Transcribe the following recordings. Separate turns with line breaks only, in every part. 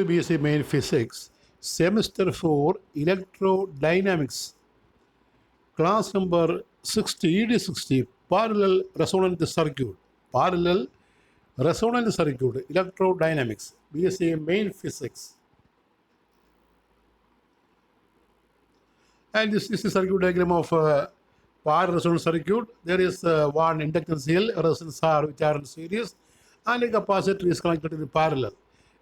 BSc Main Physics, Semester 4, Electrodynamics, class number 60, ED60, Parallel Resonant Circuit, Parallel Resonant Circuit, Electrodynamics, BSc Main Physics. And this is the circuit diagram of parallel resonant circuit. There is one inductance L, resistance R, which are in series, and a capacitor is connected in parallel.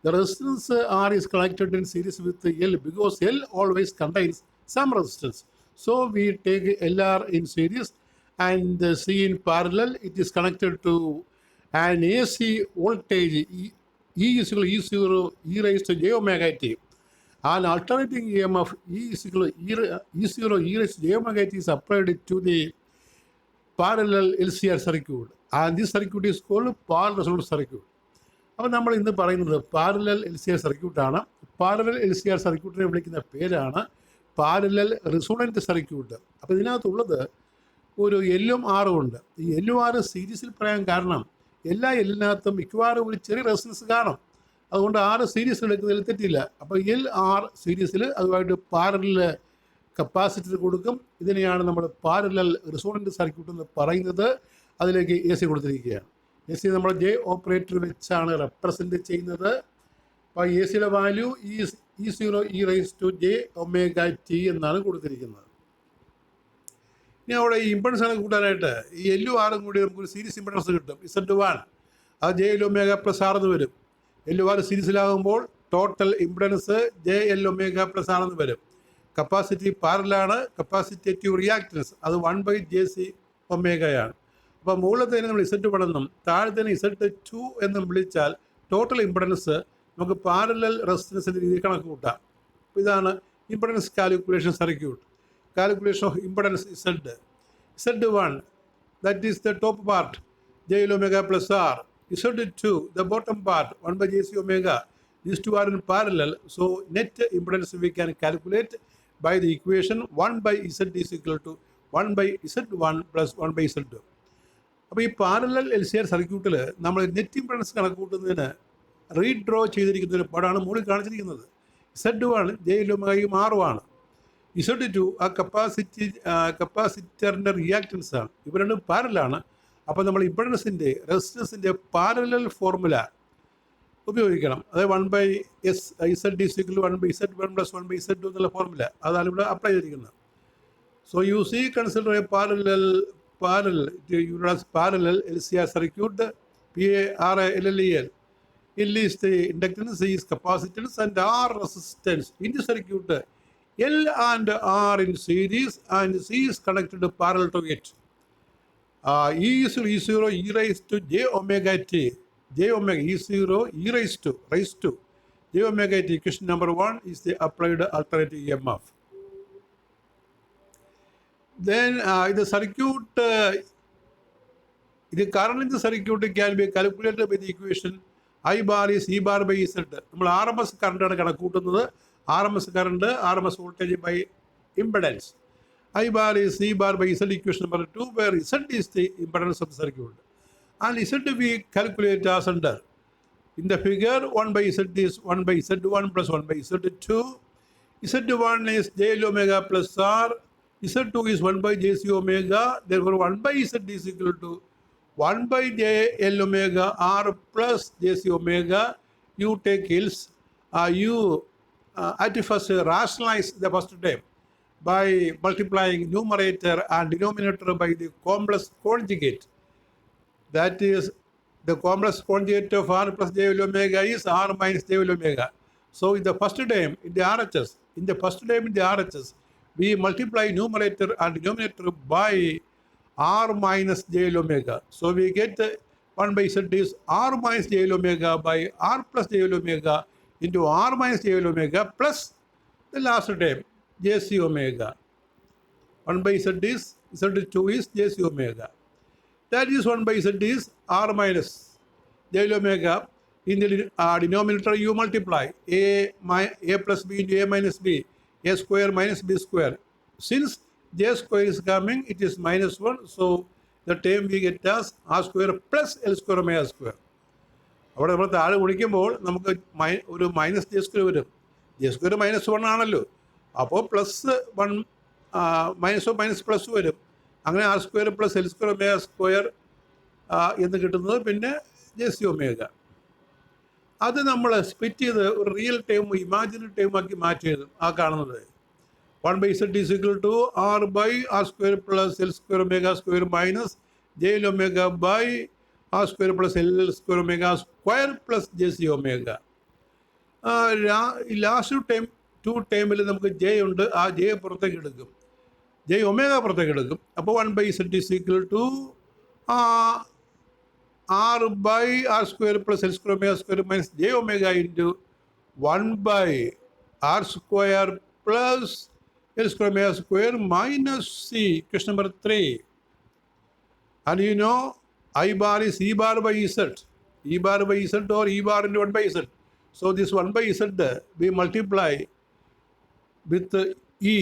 The resistance R is connected in series with L because L always contains some resistance. So we take LR in series and C in parallel. It is connected to an AC voltage E is equal to E0 e raised to j omega t. An alternating EMF E is equal to E0 e raised to j omega t is applied to the parallel LCR circuit, and this circuit is called parallel resonant circuit. അപ്പോൾ നമ്മൾ ഇന്ന് പറയുന്നത് parallel L C R സർക്യൂട്ടാണ്. Parallel L C R സർക്യൂട്ടിനെ വിളിക്കുന്ന പേരാണ് parallel റിസോണൻറ്റ് circuit. അപ്പോൾ ഇതിനകത്തുള്ളത് ഒരു എല്ലും ആറും ഉണ്ട്. ഈ എല്ലും ആറ് സീരീസിൽ പറയാൻ കാരണം എല്ലാ എല്ലിനകത്തും മിക്കവാറും ഒരു ചെറിയ റെസിസ്റ്റൻസ് കാണും. അതുകൊണ്ട് ആറ് സീരീസ് എടുക്കുന്നതിൽ തെറ്റില്ല. അപ്പോൾ എൽ ആർ സീരീസിൽ അതുമായിട്ട് പാരലൽ കപ്പാസിറ്റർ കൊടുക്കും. ഇതിനെയാണ് നമ്മൾ പാരലൽ റിസോണൻറ്റ് സർക്യൂട്ട് എന്ന് പറയുന്നത്. അതിലേക്ക് എ സി കൊടുത്തിരിക്കുകയാണ്. എ സി നമ്മൾ ജെ ഓപ്പറേറ്റർ വെച്ചാണ് റെപ്രസെൻറ്റ് ചെയ്യുന്നത്. അപ്പോൾ എ സിയുടെ value E0 e raise to J omega T എന്നാണ് കൊടുത്തിരിക്കുന്നത്. ഇനി അവിടെ ഈ ഇമ്പഡൻസ് ആണ് കൂട്ടാനായിട്ട് ഈ എല്ലും ആറും കൂടി നമുക്കൊരു സീരീസ് ഇമ്പഡൻസ് കിട്ടും. Z1 അത് ജെ എൽ ഒമേഗ പ്ലസ് ആറെന്ന് വരും. എല്ലും ആറ് സീരീസിലാകുമ്പോൾ total impedance J L omega plus ആറെന്ന് വരും. കപ്പാസിറ്റി പാരലാണ്. കപ്പാസിറ്റേറ്റീവ് റിയാക്ടൻസ് അത് 1/jc ഒമേഗയാണ്. അപ്പോൾ മുകളിലത്തേന് നമ്മൾ Z1 എന്നും താഴത്തേന് Z2 എന്നും വിളിച്ചാൽ ടോട്ടൽ ഇമ്പഡൻസ് നമുക്ക് പാരലൽ റെസിസ്റ്റൻസിൻ്റെ രീതിയിൽ കണക്ക് കൂട്ടാം. അപ്പോൾ ഇതാണ് impedance calculation circuit. Calculation of impedance Z1 that is the top part J L omega plus R. Z2 the bottom part 1/jc omega. These two are in parallel, so net impedance we can calculate by the equation 1/Z is equal to 1/Z1 plus 1/Z2. അപ്പോൾ ഈ parallel L C R സർക്യൂട്ടിൽ നമ്മൾ net impedance കണക്ക് കൂട്ടുന്നതിന് redraw ചെയ്തിരിക്കുന്ന ഒരു പടമാണ് മുകളിൽ കാണിച്ചിരിക്കുന്നത്. Z1 J L ഒമേഗയും ആറുമാണ്. Z2 ആ കപ്പാസിറ്ററിൻ്റെ റിയാക്റ്റൻസ് ആണ്. ഇവ രണ്ടും പാരലാണ്. അപ്പോൾ നമ്മൾ ഇംപെഡൻസിൻ്റെ റെസിസ്റ്റൻസിൻ്റെ പാരലൽ ഫോർമുല ഉപയോഗിക്കണം. അതായത് 1/Z is equal to 1/Z1 plus 1/Z2 എന്നുള്ള ഫോർമുല അതാണ് ഇവിടെ അപ്ലൈ ചെയ്തിരിക്കുന്നത്. So you C consider A parallel LCR circuit, PARLLEL. L is the inductance, C is capacitance, and R resistance. In the circuit, L and R in series, and C is connected to parallel to it. E is E0 e raised to j omega t. J omega E0 e raised to j omega t. Equation number 1 is the applied alternating EMF. Then the circuit, the current in the circuit can be calculated by the equation I bar is E bar by Z. നമ്മൾ R M S കറണ്ടാണ് കണക്ക് കൂട്ടുന്നത്. R M S current R M S voltage by impedance. I bar is E bar by Z, equation number 2, where Z is the impedance of the circuit. And Z we calculate as under. In the figure, 1/Z is 1/Z1 plus 1/Z2. Z1 is j L omega plus R. Z2 is 1/jc omega. Therefore, 1/Z is equal to 1/jl omega R plus jc omega. You take L's. You at first rationalize the first term by multiplying numerator and denominator by the complex conjugate. That is, the complex conjugate of R plus jl omega is R minus jl omega. So in the first term in the RHS, we multiply numerator and denominator by R minus jl omega. So we get 1/Z is R minus jl omega by R plus jl omega into R minus jl omega plus the last term jc omega. 1/Z is Z2 is jc omega. That is 1/Z is R minus jl omega. In the denominator you multiply a plus b into a minus b. A square minus b square. Since j square is coming, it is -1. So the term we get as r square plus l square omega square. അവിടെ നമ്മൾ താഴെ ഗുണിക്കുമ്പോൾ നമുക്ക് ഒരു minus J square വരും. J square -1 ആണല്ലോ. അപ്പോൾ +1 -++ വരും. അങ്ങനെ R² + L² എന്ന് കിട്ടുന്നത് പിന്നെ JC⍵. അത് നമ്മൾ സ്പ്ലിറ്റ് ചെയ്ത് ഒരു റിയൽ ടേം ഇമാജിനറി ടേമാക്കി മാറ്റി എഴുതും. ആ കാണുന്നത് 1/z is equal to R/R² + L² minus Jω/R² + L² plus JC⍵. Last ടേമിൽ നമുക്ക് ജെ ഉണ്ട്. ആ ജെ പുറത്തേക്ക് എടുക്കും, Jω പുറത്തേക്ക് എടുക്കും. അപ്പോൾ 1/z is equal to R/R² + L² minus Jω into 1/R² plus L² minus C. Question number 3. And you know I bar is E bar by Z. E bar by Z or E bar into 1/Z. So this 1/Z we multiply with E.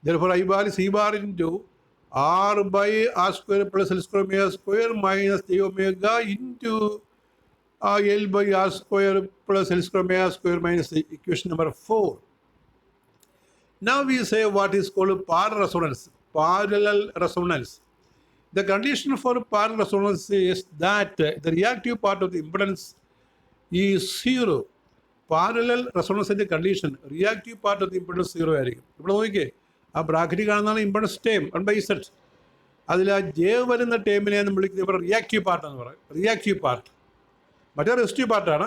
Therefore I bar is E bar into R/R² plus L² minus Jω into L/R² plus L² minus C. Equation number 4. Now we say what is called parallel resonance. The condition for parallel resonance is that the reactive part of the impedance is 0. Parallel resonance condition, reactive part of the impedance 0 ആയിരിക്കും. ഇവിടെ നോക്കിക്കേ, ആ ബ്രാക്കറ്റിൽ കാണുന്നതാണ് impedance term 1/Z. അതിൽ ആ J വരുന്ന ടേമിനെ നമ്മൾ വിളിക്കുന്നത് റിയാക്റ്റീവ് പാർട്ട് എന്ന് പറയും. റിയാക്റ്റീവ് പാർട്ട് മറ്റേ റെസിസ്റ്റീവ് പാർട്ടാണ്.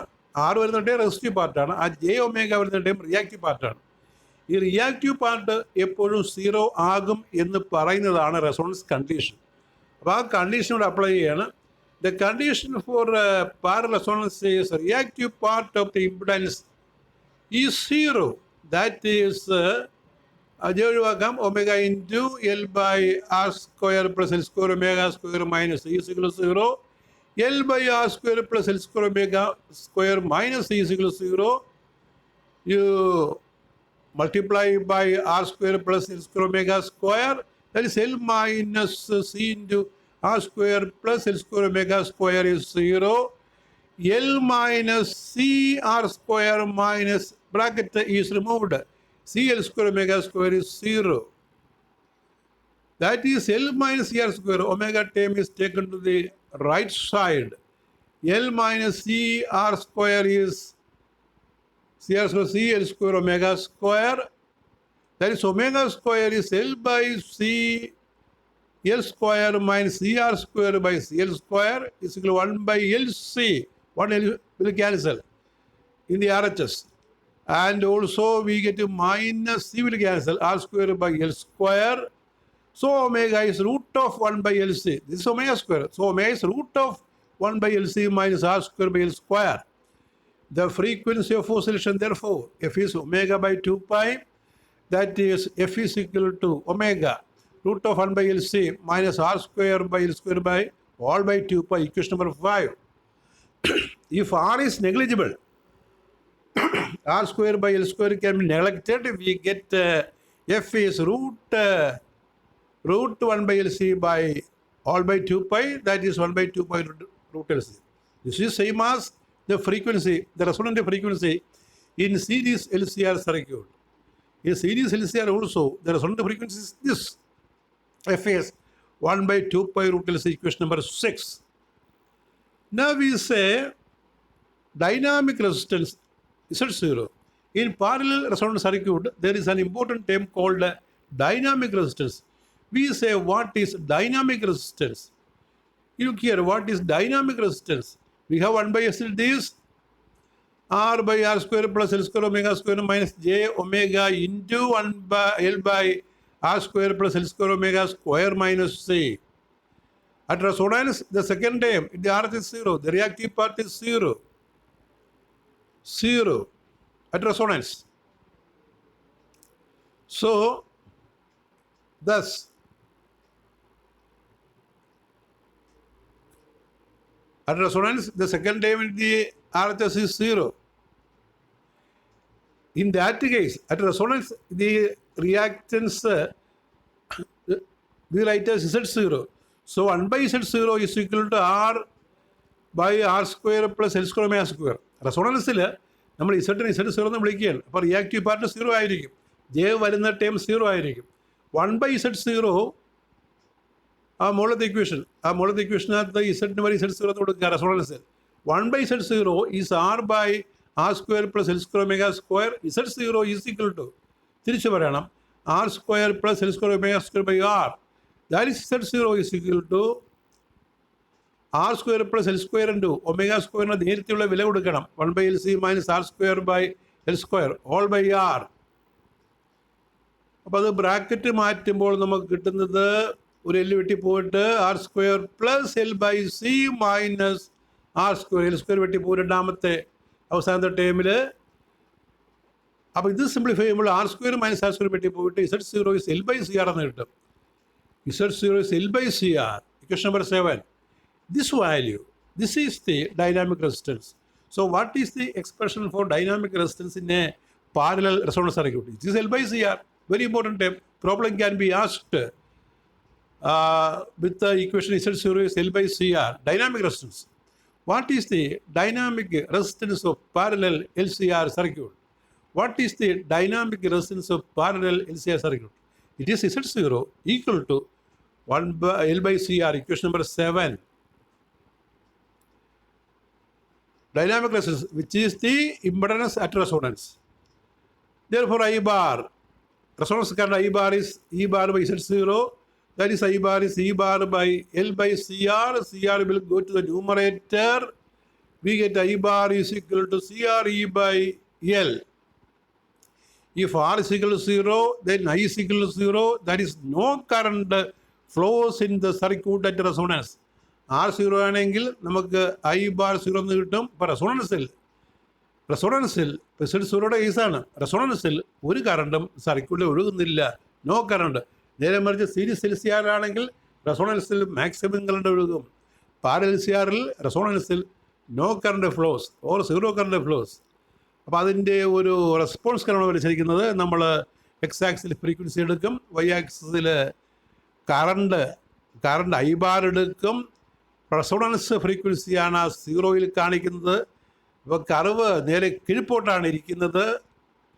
R വരുന്ന ടേം റെസിസ്റ്റീവ് പാർട്ടാണ്. ആ Jω വരുന്ന ടേം റിയാക്റ്റീവ് പാർട്ടാണ്. ഈ റിയാക്റ്റീവ് പാർട്ട് എപ്പോഴും 0 ആകും എന്ന് പറയുന്നതാണ് റെസൊണൻസ് കണ്ടീഷൻ. അപ്പോൾ ആ കണ്ടീഷനോട് അപ്ലൈ ചെയ്യാണ്. The condition for parallel resonance is reactive part of the impedance is 0. That is J ഒഴിവാക്കാം, ω into L/R² plus L² minus C is equal to 0. L/R² plus L² minus C is equal to 0. You multiply by R² plus L², that is L minus C into R² plus L² is 0. L minus C R² minus bracket is removed. C L² is 0. That is L minus C R². Omega term is taken to the right side. L minus C R² is C L² ω². That is ω² is L by C L² minus C R² by C L² is equal to 1/LC. 1 L will cancel in the RHS. And also we get to minus C will cancel, R² by L². So omega is root of 1/LC. This is ω². So omega is root of 1/LC minus R² by L². The frequency of oscillation, therefore, F is ω by 2π. That is F is equal to omega root of 1/LC minus R² by L² by all by 2π. Equation number 5. If R is negligible, R² by L² can be neglected. We get F is root 1/LC by all by 2π. That is 1/2π root LC. This is same as the frequency, the resonant frequency in series LCR circuit. In series LCR also, the resonant frequency is this. F is 1/2π root LC. Equation number 6. Now we say dynamic resistance Z0. In parallel resonant circuit, there is an important term called dynamic resistance. We say what is dynamic resistance? You look here, what is dynamic resistance? We have 1/S this R/R² plus L² minus Jω into 1/L/R² plus L² minus C. At resonance, the second term, the R is 0. The reactive part is 0. 0 at resonance. So, thus, at resonance, the second term in the RHS is 0. In that case, at resonance, the reactance we write as Z0. So 1/Z0 is equal to R by R square plus L square omega square. റെസൊണൻസിൽ നമ്മൾ ഇസഡിനെ Z zero എന്ന് വിളിക്കുകയാണ്. അപ്പോൾ reactive part zero ആയിരിക്കും, J വരുന്ന term zero ആയിരിക്കും. 1/Z0 ആ മുകളിലത്തെ ഇക്വേഷനകത്ത് ഇസഡിന് വരെ ഇസഡ് സീറോ എന്ന് കൊടുക്കുക റെസൊണൻസിൽ. 1/Z0 is R by R square plus L square omega square. Z zero is equal to, തിരിച്ചു പറയണം, R square plus L square omega square by R. That is Z zero is equal to R square plus L square into omega സ്ക്വയറിന് നേരത്തെയുള്ള വില കൊടുക്കണം, 1/LC minus R square by L square whole by R. അപ്പോൾ അത് bracket മാറ്റുമ്പോൾ നമുക്ക് കിട്ടുന്നത് ഒരു എൽ വെട്ടി പോയിട്ട് R square plus L by C minus R square, L square വെട്ടി പോകും രണ്ടാമത്തെ അവസാനത്തെ ടേമിൽ. അപ്പോൾ ഇത് സിംപ്ലിഫൈ ചെയ്യുമ്പോൾ R square minus R square വെട്ടി പോയിട്ട് Z zero is L by C R എന്ന് കിട്ടും. Z zero is L by C R. Equation number 7. This value, this is the dynamic resistance. So what is the expression for dynamic resistance in a parallel resonance circuit? It is L by CR. Very important term. Problem can be asked with the equation Z0 is L by CR. Dynamic resistance. What is the dynamic resistance of parallel LCR circuit? What is the dynamic resistance of parallel LCR circuit? It is Z0 equal to 1 by L by CR. Equation number 7. Dynamic resistance, which is the impedance at resonance. Therefore, I bar, resonance current I bar is E bar by Z0. That is I bar is E bar by L by CR. CR will go to the numerator. We get I bar is equal to CR E by L. If R is equal to 0, then I is equal to 0. That is no current flows in the circuit at resonance. R zero ആണെങ്കിൽ നമുക്ക് I bar zero എന്ന് കിട്ടും. ഇപ്പോൾ റെസൊണൻസിൽ Z സീറോയുടെ കേസാണ്. റെസൊണൻസിൽ ഒരു കറണ്ടും സർക്യൂട്ടിൽ ഒഴുകുന്നില്ല, നോ കറണ്ട്. നേരെ മറിച്ച് സീരീസ് എൽ സി ആർ ആണെങ്കിൽ റെസൊണൻസിൽ മാക്സിമം കറണ്ട് ഒഴുകും. പാരലൽ സി ആറിൽ റെസൊണൻസിൽ no current flows or zero current flows. അപ്പോൾ അതിൻ്റെ ഒരു റെസ്പോൺസ് കറണ്ട് വലിച്ചിരിക്കുന്നത് നമ്മൾ എക്സ് ആക്സിൽ ഫ്രീക്വൻസി എടുക്കും, വൈ ആക്സിൽ കറണ്ട് ഐ ബാർ എടുക്കും. റെസൊണൻസ് ഫ്രീക്വൻസിയാണ് ആ സീറോയിൽ കാണിക്കുന്നത്. അപ്പോൾ കർവ് നേരെ കീഴ്പോട്ടാണ് ഇരിക്കുന്നത്,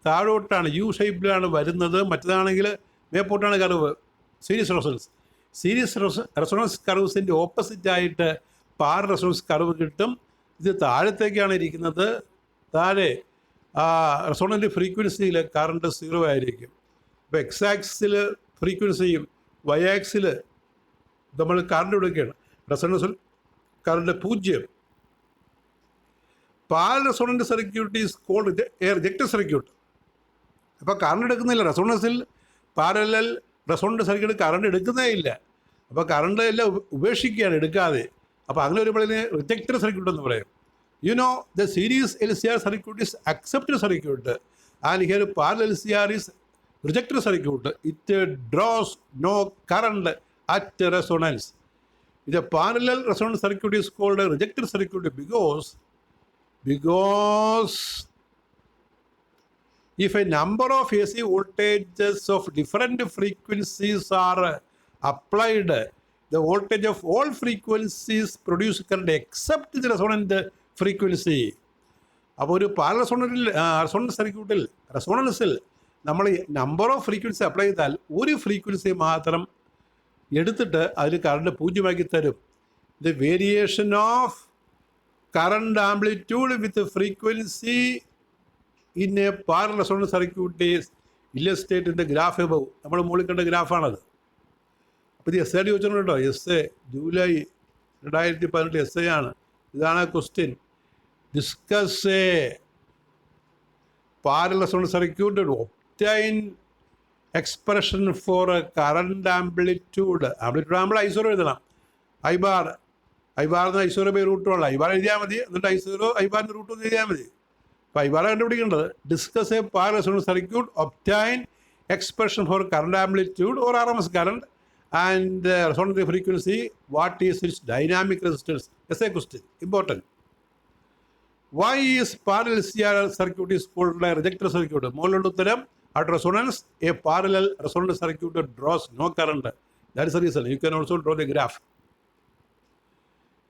താഴോട്ടാണ് യു ഷേപ്പിലാണ് വരുന്നത്. മറ്റേതാണെങ്കിൽ മേപ്പോട്ടാണ് കർവ്. സീരീസ് റെസൊണൻസ് കർവ്സിൻ്റെ ഓപ്പോസിറ്റായിട്ട് പാർ റെസൊണൻസ് കർവ് കിട്ടും. ഇത് താഴത്തേക്കാണ് ഇരിക്കുന്നത്. താഴെ റെസൊണൻ്റ് ഫ്രീക്വൻസിയിൽ കറണ്ട് സീറോ ആയിരിക്കും. അപ്പോൾ എക്സ് ആക്സിൽ ഫ്രീക്വൻസിയും വൈ ആക്സിൽ നമ്മൾ കറണ്ട് എടുക്കുകയാണ്. റെസൊണൻസിൽ current 0. Parallel resonant circuit is called a rejected circuit. അപ്പോൾ കറണ്ട് എടുക്കുന്നില്ല റെസൊണൻസിൽ. പാരലൽ റെസൊണന്റ് സർക്യൂട്ട് കറണ്ട് എടുക്കുന്നേ ഇല്ല. അപ്പോൾ കറണ്ട് എല്ലാം ഉപേക്ഷിക്കുകയാണ്, എടുക്കാതെ. അപ്പോൾ അങ്ങനെ വരുമ്പോൾ ഇതിന് റിജക്റ്റഡ് സർക്യൂട്ട് എന്ന് പറയും. You know the series L C R circuit is accepted circuit and here parallel L C R is rejected circuit. It draws no current at resonance. The parallel resonant circuit is called a rejected circuit because if a number of AC voltages of different frequencies are applied, the voltage of all frequencies produce current except the resonant frequency. അപ്പോൾ ഒരു parallel resonant സർക്യൂട്ടിൽ റെസൊണൻസിൽ നമ്മൾ number of frequency apply ചെയ്താൽ ഒരു frequency മാത്രം എടുത്തിട്ട് അതിൽ current 0 തരും. The variation of current amplitude with frequency in A parallel resonant circuit is illustrate in the graph above. നമ്മൾ മുകളിൽ കണ്ട ഗ്രാഫാണത്. അപ്പോൾ ഇത് എസ് എ ചോദിച്ചിട്ടുണ്ട് കേട്ടോ. S A July 2018 S A ആണ്. ഇതാണ് question. Discuss a parallel resonant circuit, obtain expression for current amplitude ആകുമ്പോൾ ഐസോറോ എഴുതണം. ഐ ബാറിന് ഐസോറോ ബൈ √1 ഐ ബാർ എഴുതിയാൽ മതി. എന്നിട്ട് ഐസോറോ ഐ ബാറിന് √1 എഴുതിയാൽ മതി. അപ്പോൾ ഐ ബാർ കണ്ടുപിടിക്കേണ്ടത് discuss a parallel resonant circuit, obtain expression for current amplitude or R M S current and resonant frequency. What is its dynamic resistance? As a question, important. Why is parallel C R circuit is called rejected circuit? മുകളിലുള്ള ഉത്തരം. At resonance, a parallel resonant circuit draws no current. That is the reason. You can also draw the graph.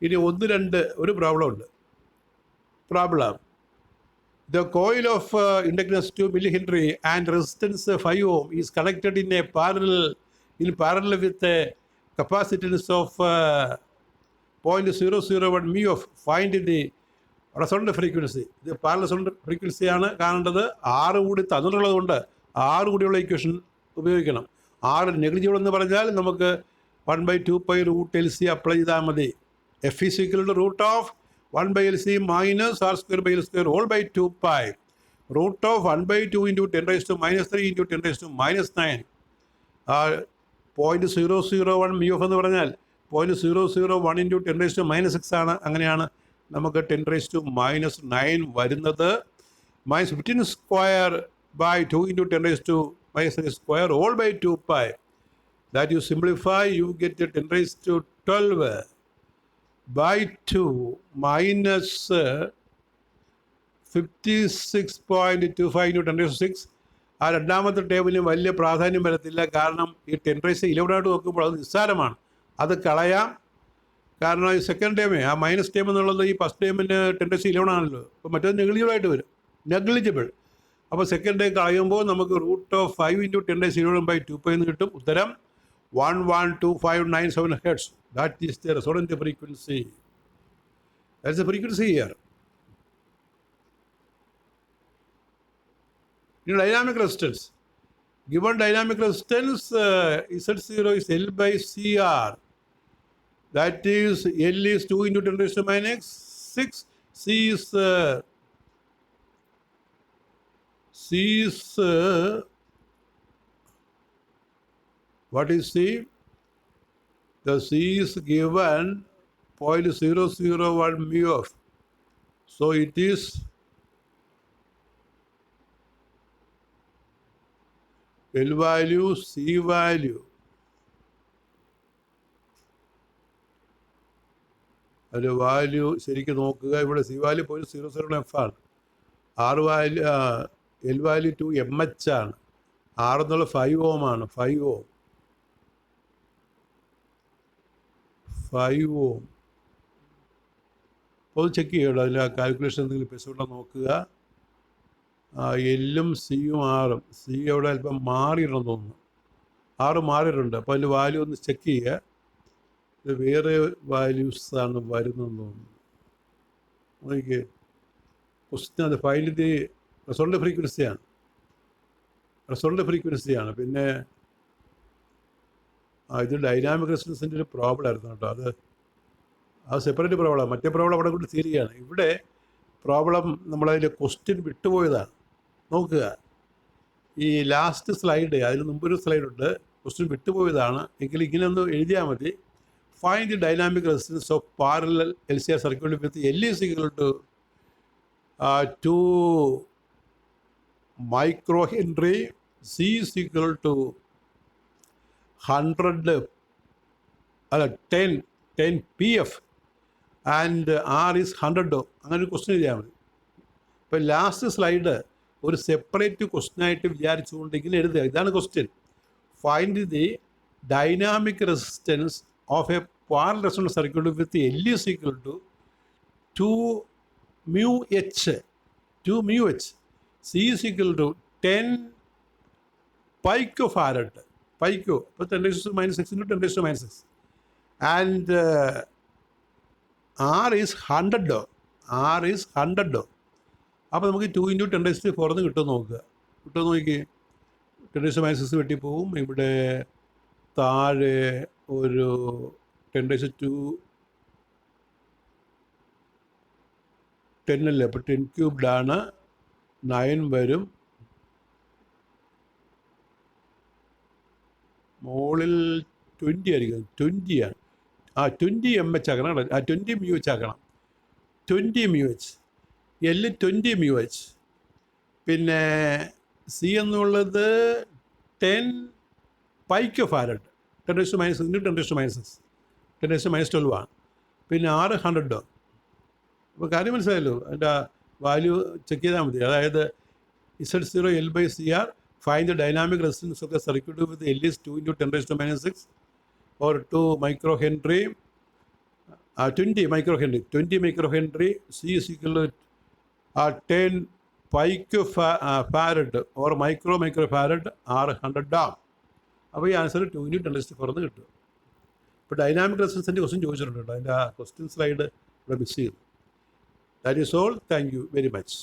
ഇനി ഒരു problem ഉണ്ട്. Problem the coil of inductance 2 millihenry and resistance 5 ohm is connected in parallel with a capacitance of 0.001 mu of find the resonant frequency. ഇത് parallel resonant frequency ആണ് കാണേണ്ടത്. 6 കൂടി തന്നിട്ടുള്ളത് കൊണ്ട് 6 കൂടിയുള്ള ഇക്വേഷൻ ഉപയോഗിക്കണം. 6 നെഗ്ലിജിബിൾ എന്ന് പറഞ്ഞാൽ നമുക്ക് 1/2π√LC അപ്ലൈ ചെയ്താൽ മതി. F is equal to root of 1/LC minus r square by L square whole by 2π. Root of 1/2 into 10 raised to minus 3 into 10 raised to minus 9. 0.001 mu എന്ന് പറഞ്ഞാൽ 0.001 into 10 raised to minus 6 ആണ്. അങ്ങനെയാണ് നമുക്ക് 10 raised to minus 9 വരുന്നത്. minus 15 square by 2 into 10 raised to minus 3 square whole by 2π. That you simplify, you get 10 raised to 12 by 2 minus 56.25 into 10 raised to 6. ആ രണ്ടാമത്തെ ടേബിളിന് വലിയ പ്രാധാന്യം വരത്തില്ല. കാരണം ഈ 10 raised to 11 ആയിട്ട് നോക്കുമ്പോൾ അത് നിസ്സാരമാണ്. അത് കളയാം. കാരണം ഈ സെക്കൻഡ് ടേമേ ആ മൈനസ് ടേം എന്നുള്ളത് ഈ ഫസ്റ്റ് ടേമിന് 10 raised to 11 ആണല്ലോ. അപ്പോൾ മറ്റേത് നെഗ്ലിജിബിളായിട്ട് വരും. നെഗ്ലിജിബിൾ. അപ്പോൾ സെക്കൻഡ് ടേം കളയുമ്പോൾ നമുക്ക് root of 5 into 10 raised to 11 by 2π എന്ന് കിട്ടും. ഉത്തരം 112597 hertz. That is the resonant frequency. That's the frequency here. In dynamic resistance, given dynamic resistance, Z0 is L by CR. That is L is 2 into 10 raised to minus 6. C is what is C? The C is given 0.001 mu of. So it is L value, C value. അതിൻ്റെ value ശരിക്കും നോക്കുക. ഇവിടെ C value 0.001 F ആണ്. L value 2 mH ആണ്. R എന്നുള്ള 5 ohm ആണ്. 5 ohm. അപ്പോൾ check ചെയ്യണം. അതിൽ ആ കാൽക്കുലേഷൻ എന്തെങ്കിലും പെസുള്ള നോക്കുക. എല്ലും സിയും ആറും. സി അവിടെ അല്പം മാറിയിട്ടുണ്ടെന്ന് തോന്നുന്നു. 6 മാറിയിട്ടുണ്ട്. അപ്പോൾ അതിൻ്റെ വാല്യൂ ഒന്ന് ചെക്ക് ചെയ്യുക. ഇത് വേറെ വാല്യൂസാണ് വരുന്നതെന്ന് തോന്നുന്നു. നോക്കിക്കേ. ക്വസ്റ്റ്യൻ അത് ഫൈൻഡ് ദി റെസൊണന്റ് ഫ്രീക്വൻസിയാണ്. പിന്നെ ഇത് ഡൈനാമിക് റെസിസ്റ്റൻസിൻ്റെ ഒരു പ്രോബ്ലം ആയിരുന്നു കേട്ടോ. അത് സെപ്പറേറ്റ് പ്രോബ്ലം. മറ്റേ പ്രോബ്ലം അവിടെ കൊണ്ട് തീരുകയാണ്. ഇവിടെ പ്രോബ്ലം നമ്മളതിൽ ക്വസ്റ്റ്യൻ വിട്ടുപോയതാണ്. നോക്കുക, ഈ ലാസ്റ്റ് സ്ലൈഡ്, അതിന് മുമ്പൊരു സ്ലൈഡുണ്ട്, ക്വസ്റ്റ്യൻ വിട്ടുപോയതാണ്. എങ്കിൽ ഇങ്ങനെ ഒന്ന് എഴുതിയാൽ മതി. Find the dynamic resistance of parallel LCR circuit with L is equal to 2 microhenry, C is equal to 10 PF and R is 100 ohm. അങ്ങനെ ഒരു ക്വസ്റ്റ്യൻ എഴുതിയാൽ മതി. ഇപ്പോൾ ലാസ്റ്റ് സ്ലൈഡ് ഒരു സെപ്പറേറ്റ് ക്വസ്റ്റ്യനായിട്ട് വിചാരിച്ചുകൊണ്ട് ഇങ്ങനെ എഴുതുക. ഇതാണ് question. Find the dynamic resistance of A parallel resonant circuit with L is equal to 2 mu H, C is equal to 10 picofarad. Pico, അപ്പോൾ 10 raised to minus 6 into 10 raised to minus 6. And R is 100 ohm. അപ്പോൾ നമുക്ക് 2 into 10 raised to 4 എന്ന് കിട്ടുമെന്ന് നോക്കുക. നോക്കി 10 raised to minus 6 വെട്ടിപ്പോവും. ഇവിടെ താഴെ ഒരു 10 raised to 10 അല്ലേ, അപ്പോൾ 10 cubed ആണ്. 9 വരും. മുകളിൽ 20 ആയിരിക്കും. 20 ആണ്. 20 mH ആക്കണം. 20 mu H ആക്കണം. 20 mu H. L 20 mu H. പിന്നെ C എന്നുള്ളത് 10 picofarad. 10 raised to minus 6 into 10 raised to minus 6. 10 raised to minus 12 ആണ്. പിന്നെ R 100 ohm. അപ്പോൾ കാര്യം മനസ്സിലായല്ലോ. അതിൻ്റെ വാല്യൂ ചെക്ക് ചെയ്താൽ മതി. അതായത് Z0 L by CR. Find the dynamic resistance of the circuit with L is 2 into 10 raised to minus 6 or 2 microhenry 20 microhenry. 20 microhenry, C is equal to 10 picofarad or microfarad or 100 ohm. അപ്പോൾ ഈ answer 2 × 10⁴ എന്ന് കിട്ടും. ഇപ്പോൾ dynamic റെസിസ്റ്റൻസിൻ്റെ question ചോദിച്ചിട്ടുണ്ട് കേട്ടോ, അതിൻ്റെ ആ question slide ഇവിടെ മിസ് ചെയ്തു. That is all. Thank you very much.